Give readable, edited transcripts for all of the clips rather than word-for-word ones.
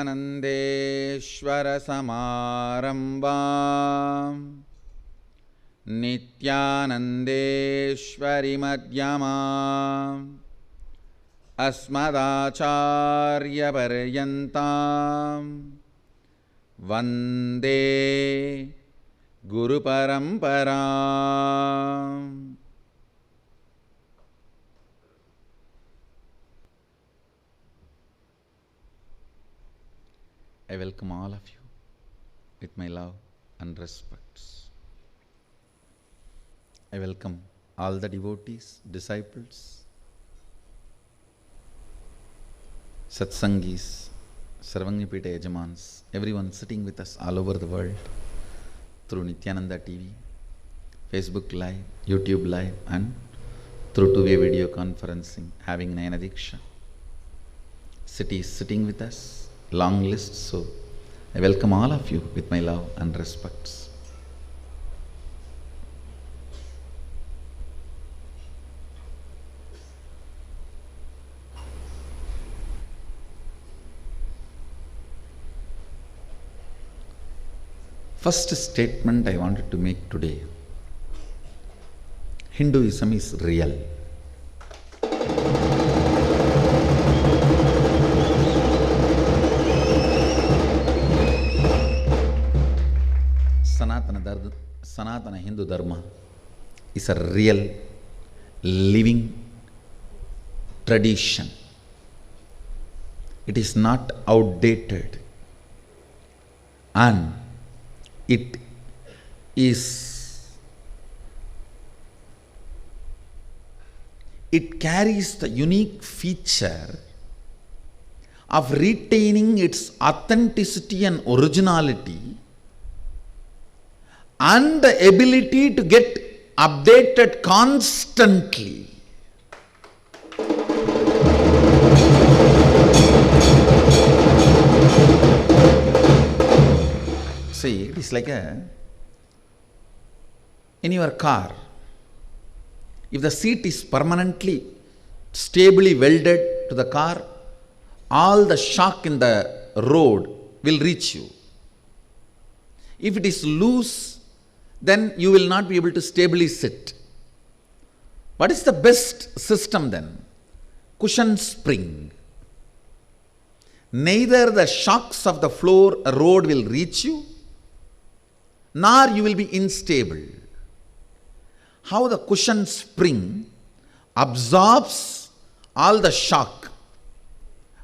नित्यानन्देश्वरसमारम्भां नित्यानन्देश्वरिमध्यमाम् अस्मदाचार्यपर्यन्तां वन्दे गुरुपरम्पराम्. I welcome all of you with my love and respects. I welcome all the devotees, disciples, Satsangis, Sarvangipita Yajamans, everyone sitting with us all over the world through Nityananda TV, Facebook Live, YouTube Live, and through two-way video conferencing, having Nayana Diksha. Cities sitting with us, long list, so I welcome all of you with my love and respects. First statement I wanted to make today: Hinduism is real. Sanatana Hindu Dharma is a real, living tradition. It is not outdated, and it carries the unique feature of retaining its authenticity and originality and the ability to get updated constantly. See, it is like in your car, if the seat is permanently, stably welded to the car, all the shock in the road will reach you. If it is loose, then you will not be able to stably sit. What is the best system then? Cushion spring. Neither the shocks of the floor road will reach you, nor you will be unstable. How the cushion spring absorbs all the shock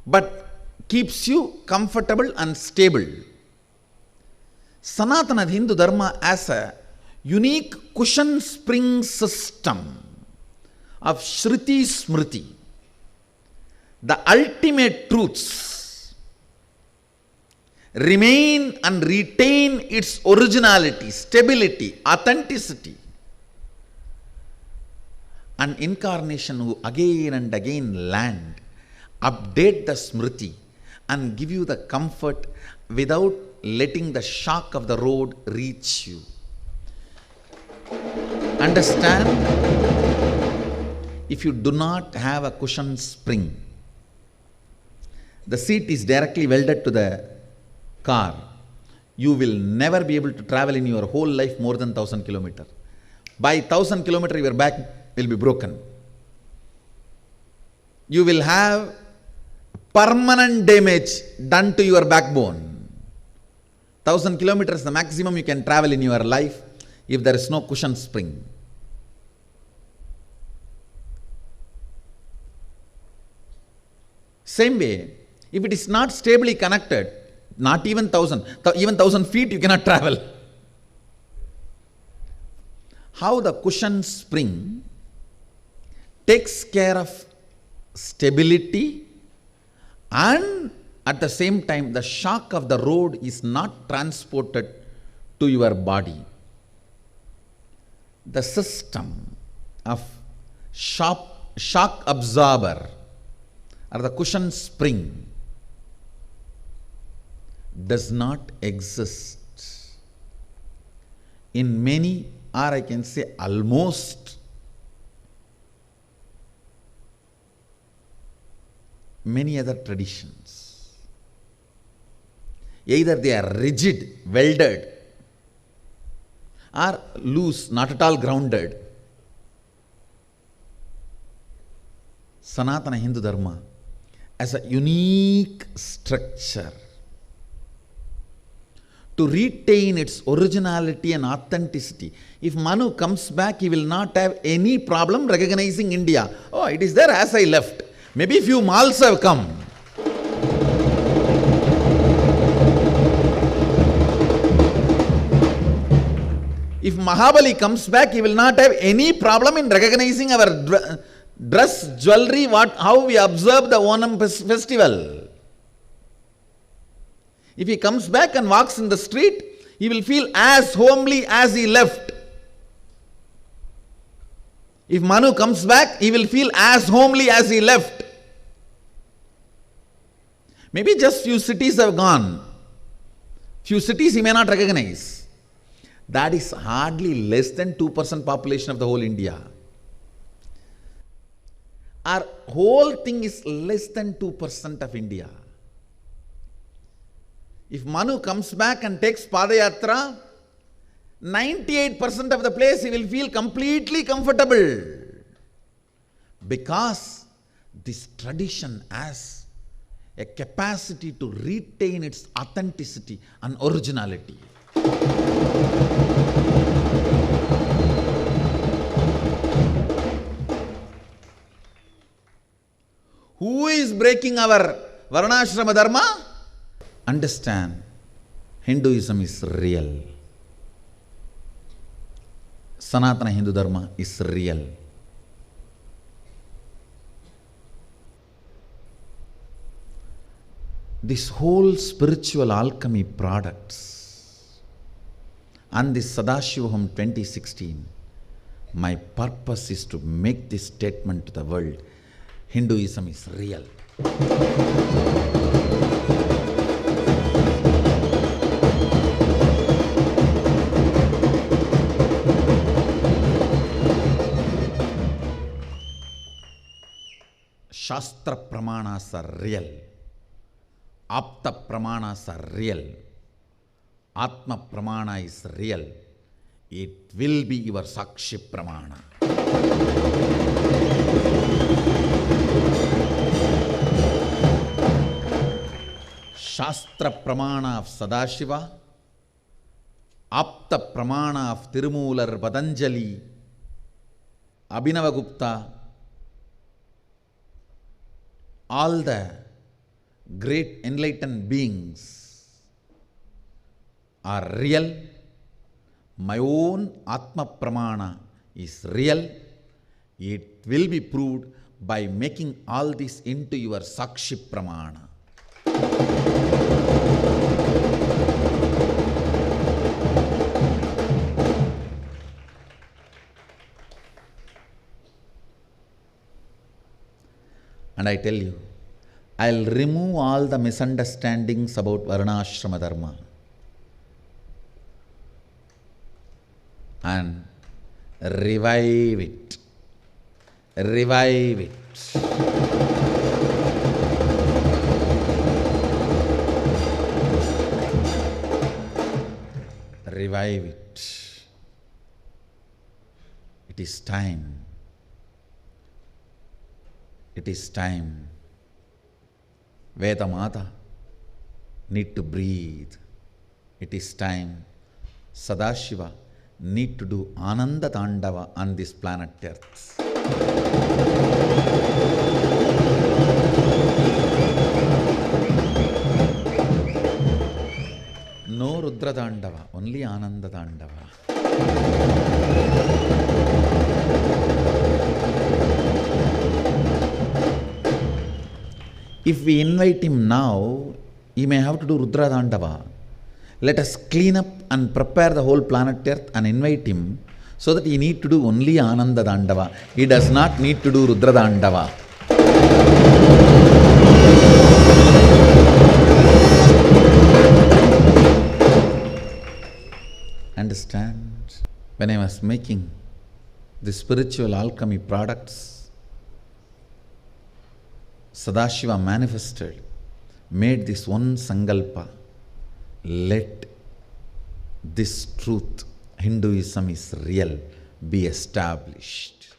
but keeps you comfortable and stable. Sanatana Hindu Dharma as a unique cushion spring system of Shruti Smriti, the ultimate truths, remain and retain its originality, stability, authenticity. An incarnation who again and again land, update the Smriti and give you the comfort without letting the shock of the road reach you. Understand? If you do not have a cushion spring, the seat is directly welded to the car, you will never be able to travel in your whole life more than 1,000 kilometers. By 1,000 kilometers, your back will be broken. You will have permanent damage done to your backbone. 1,000 kilometers, the maximum you can travel in your life if there is no cushion spring. Same way, if it is not stably connected, not even 1,000 feet you cannot travel. How the cushion spring takes care of stability, and at the same time the shock of the road is not transported to your body. The system of shock absorber or the cushion spring does not exist in many, or I can say almost, many other traditions. Either they are rigid, welded, or loose, not at all grounded. Sanatana Hindu Dharma as a unique structure to retain its originality and authenticity. If Manu comes back, he will not have any problem recognizing India. Oh, it is there as I left. Maybe few malls have come. If Mahabali comes back, he will not have any problem in recognizing our dress, jewelry, how we observe the Onam festival. If he comes back and walks in the street, he will feel as homely as he left. If Manu comes back, he will feel as homely as he left. Maybe just few cities have gone. Few cities he may not recognize. That is hardly less than 2% population of the whole India. Our whole thing is less than 2% of India. If Manu comes back and takes Padayatra, 98% of the place he will feel completely comfortable. Because this tradition has a capacity to retain its authenticity and originality. Who is breaking our Varnashrama Dharma? Understand, Hinduism is real. Sanatana Hindu Dharma is real. This whole spiritual alchemy products and this Sadashivaham 2016, my purpose is to make this statement to the world. Hinduism is real. Shastra Pramanas are real. Apta Pramanas are real. Atma Pramana is real. It will be your Sakshi Pramana. Shastra Pramana of Sadashiva, Apta Pramana of Tirumular Patanjali, Abhinavagupta, all the great enlightened beings are real. My own Atma Pramana is real. It will be proved by making all this into your Sakshi Pramana. And I tell you, I'll remove all the misunderstandings about Varnashrama Dharma and revive it. Revive it. Revive it. It is time. It is time. Vedamata need to breathe. It is time. Sadashiva need to do Ananda Tandava on this planet Earth. No Rudra Tandava, only Ananda Tandava. If we invite him now, he may have to do Rudra Tandava. Let us clean up and prepare the whole planet Earth and invite him so that he need to do only Ananda Tandava. He does not need to do Rudra Tandava. Understand? When I was making the spiritual alchemy products, Sadashiva manifested, made this one sankalpa let this truth, Hinduism is real, be established.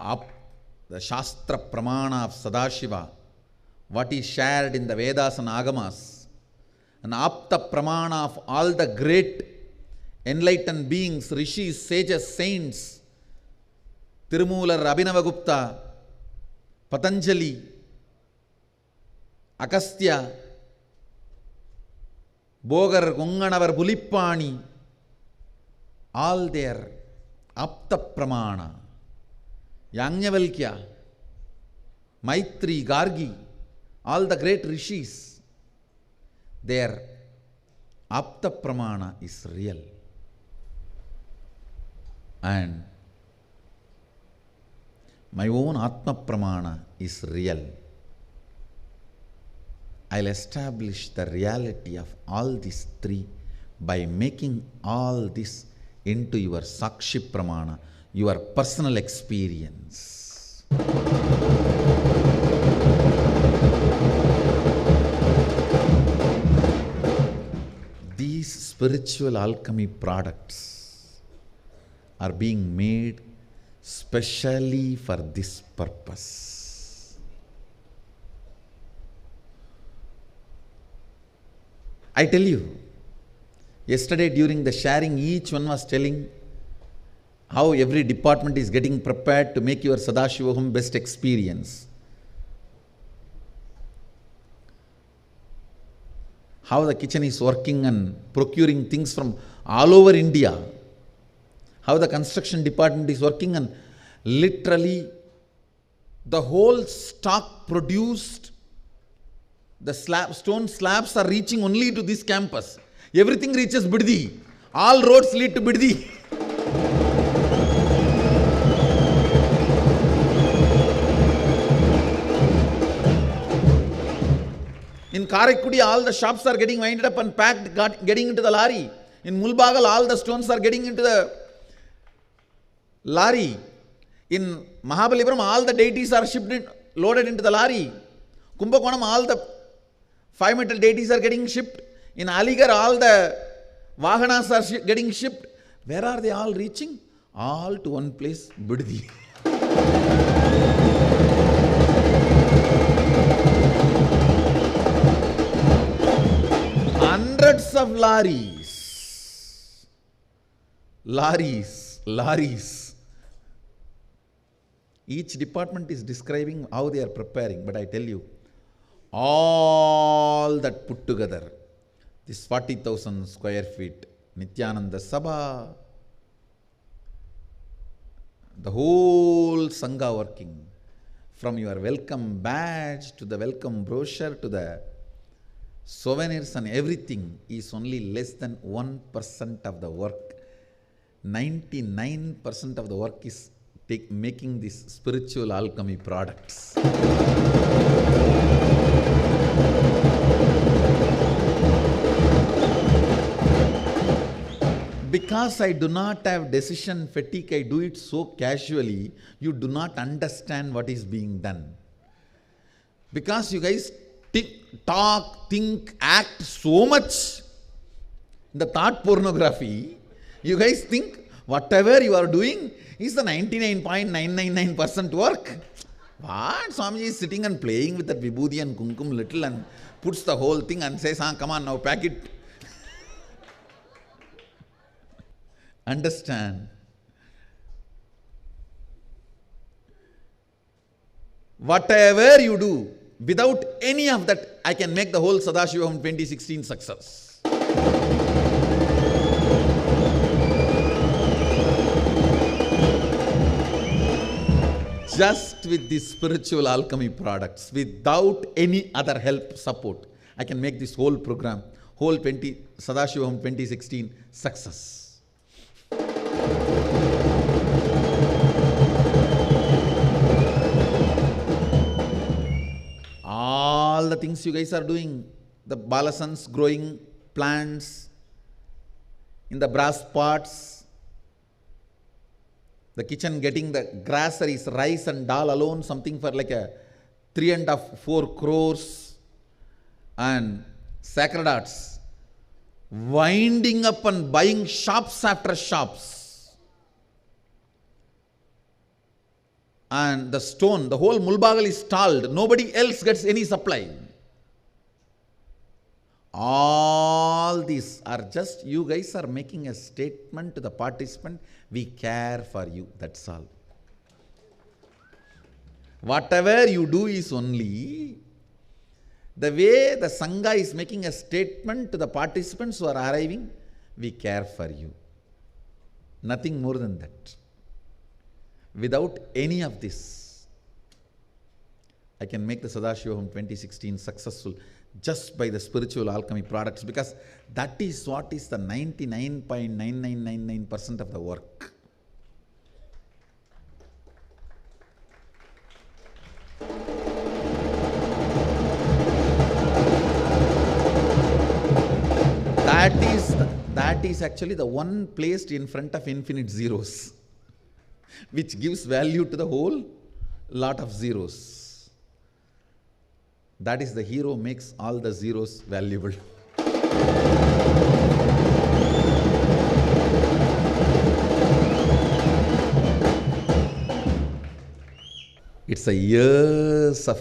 Up the Shastra Pramana of Sadashiva, what is shared in the Vedas and Agamas, and Apta Pramana of all the great enlightened beings, rishis, sages, saints, Tirumular, Abhinavagupta, Patanjali, Agastya, Bogar, Gonganavar, Bulippani, all their Apta Pramana, Yajnavalkya, Maitri, Gargi, all the great rishis, their Apta Pramana is real. And my own Atma Pramana is real. I'll establish the reality of all these three by making all this into your Sakshi Pramana, your personal experience. These spiritual alchemy products are being made specially for this purpose. I tell you, yesterday during the sharing, each one was telling how every department is getting prepared to make your Sadashiva Home best experience. How the kitchen is working and procuring things from all over India. How the construction department is working, and literally the whole stock produced, the stone slabs are reaching only to this campus. Everything reaches Biddi. All roads lead to Biddi. In Karaikudi, all the shops are getting winded up and packed, getting into the lorry. In Mulbagal, all the stones are getting into the lorry. In Mahabalipuram, all the deities are loaded into the lorry. Kumbakonam, all the 5-metal deities are getting shipped. In Aligarh, all the Vahanas are getting shipped. Where are they all reaching? All to one place, Biddi. Hundreds of lorries. Each department is describing how they are preparing, but I tell you, all that put together, this 40,000 square feet, Nityananda Sabha, the whole Sangha working, from your welcome badge to the welcome brochure to the souvenirs and everything, is only less than 1% of the work. 99% of the work is making these spiritual alchemy products. Because I do not have decision fatigue, I do it so casually, you do not understand what is being done. Because you guys talk, think, act so much in the thought pornography, you guys think whatever you are doing is the 99.999% work. What? Swamiji is sitting and playing with that vibhuti and kumkum little and puts the whole thing and says, come on now, pack it. Understand? Whatever you do, without any of that, I can make the whole Sadashiva Home 2016 success. Just with these spiritual alchemy products, without any other help, support, I can make this whole program, whole Sadashiva Home 2016 success. All the things you guys are doing, the balasans growing plants in the brass pots, The kitchen getting the groceries, rice and dal alone, something for like a 3.5-4 crores, and Sacred Arts winding up and buying shops after shops. And the stone, the whole Mulbagal is stalled. Nobody else gets any supply. All these are just, you guys are making a statement to the participant, we care for you, that's all. Whatever you do is only the way the Sangha is making a statement to the participants who are arriving, we care for you. Nothing more than that. Without any of this, I can make the Sadashiva Home 2016 successful just by the spiritual alchemy products, because that is what is the 99.9999% of the work. That is actually the one placed in front of infinite zeros, which gives value to the whole lot of zeros. That is the hero makes all the zeros valuable. It's a years of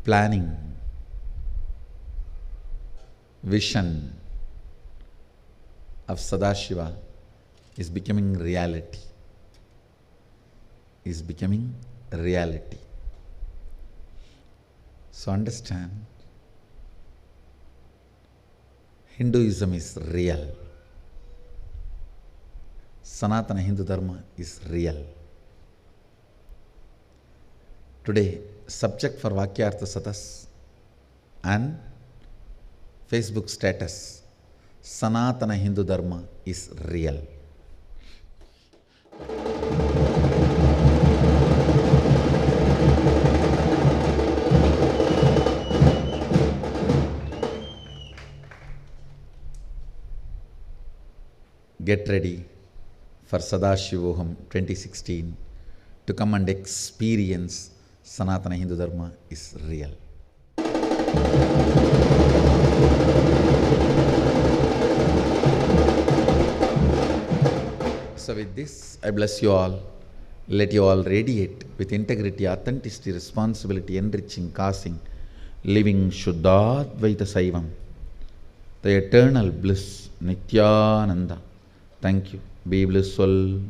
planning, vision of Sadashiva is becoming reality. Is becoming reality. So understand, Hinduism is real. Sanatana Hindu Dharma is real. Today, subject for Vakyartha Satas and Facebook status, Sanatana Hindu Dharma is real. Get ready for Sadashivoham 2016 to come and experience Sanatana Hindu Dharma is real. So with this, I bless you all. Let you all radiate with integrity, authenticity, responsibility, enriching, causing, living Shuddhadvaita Saivam, the eternal bliss, Nityananda. Thank you. Be blissful.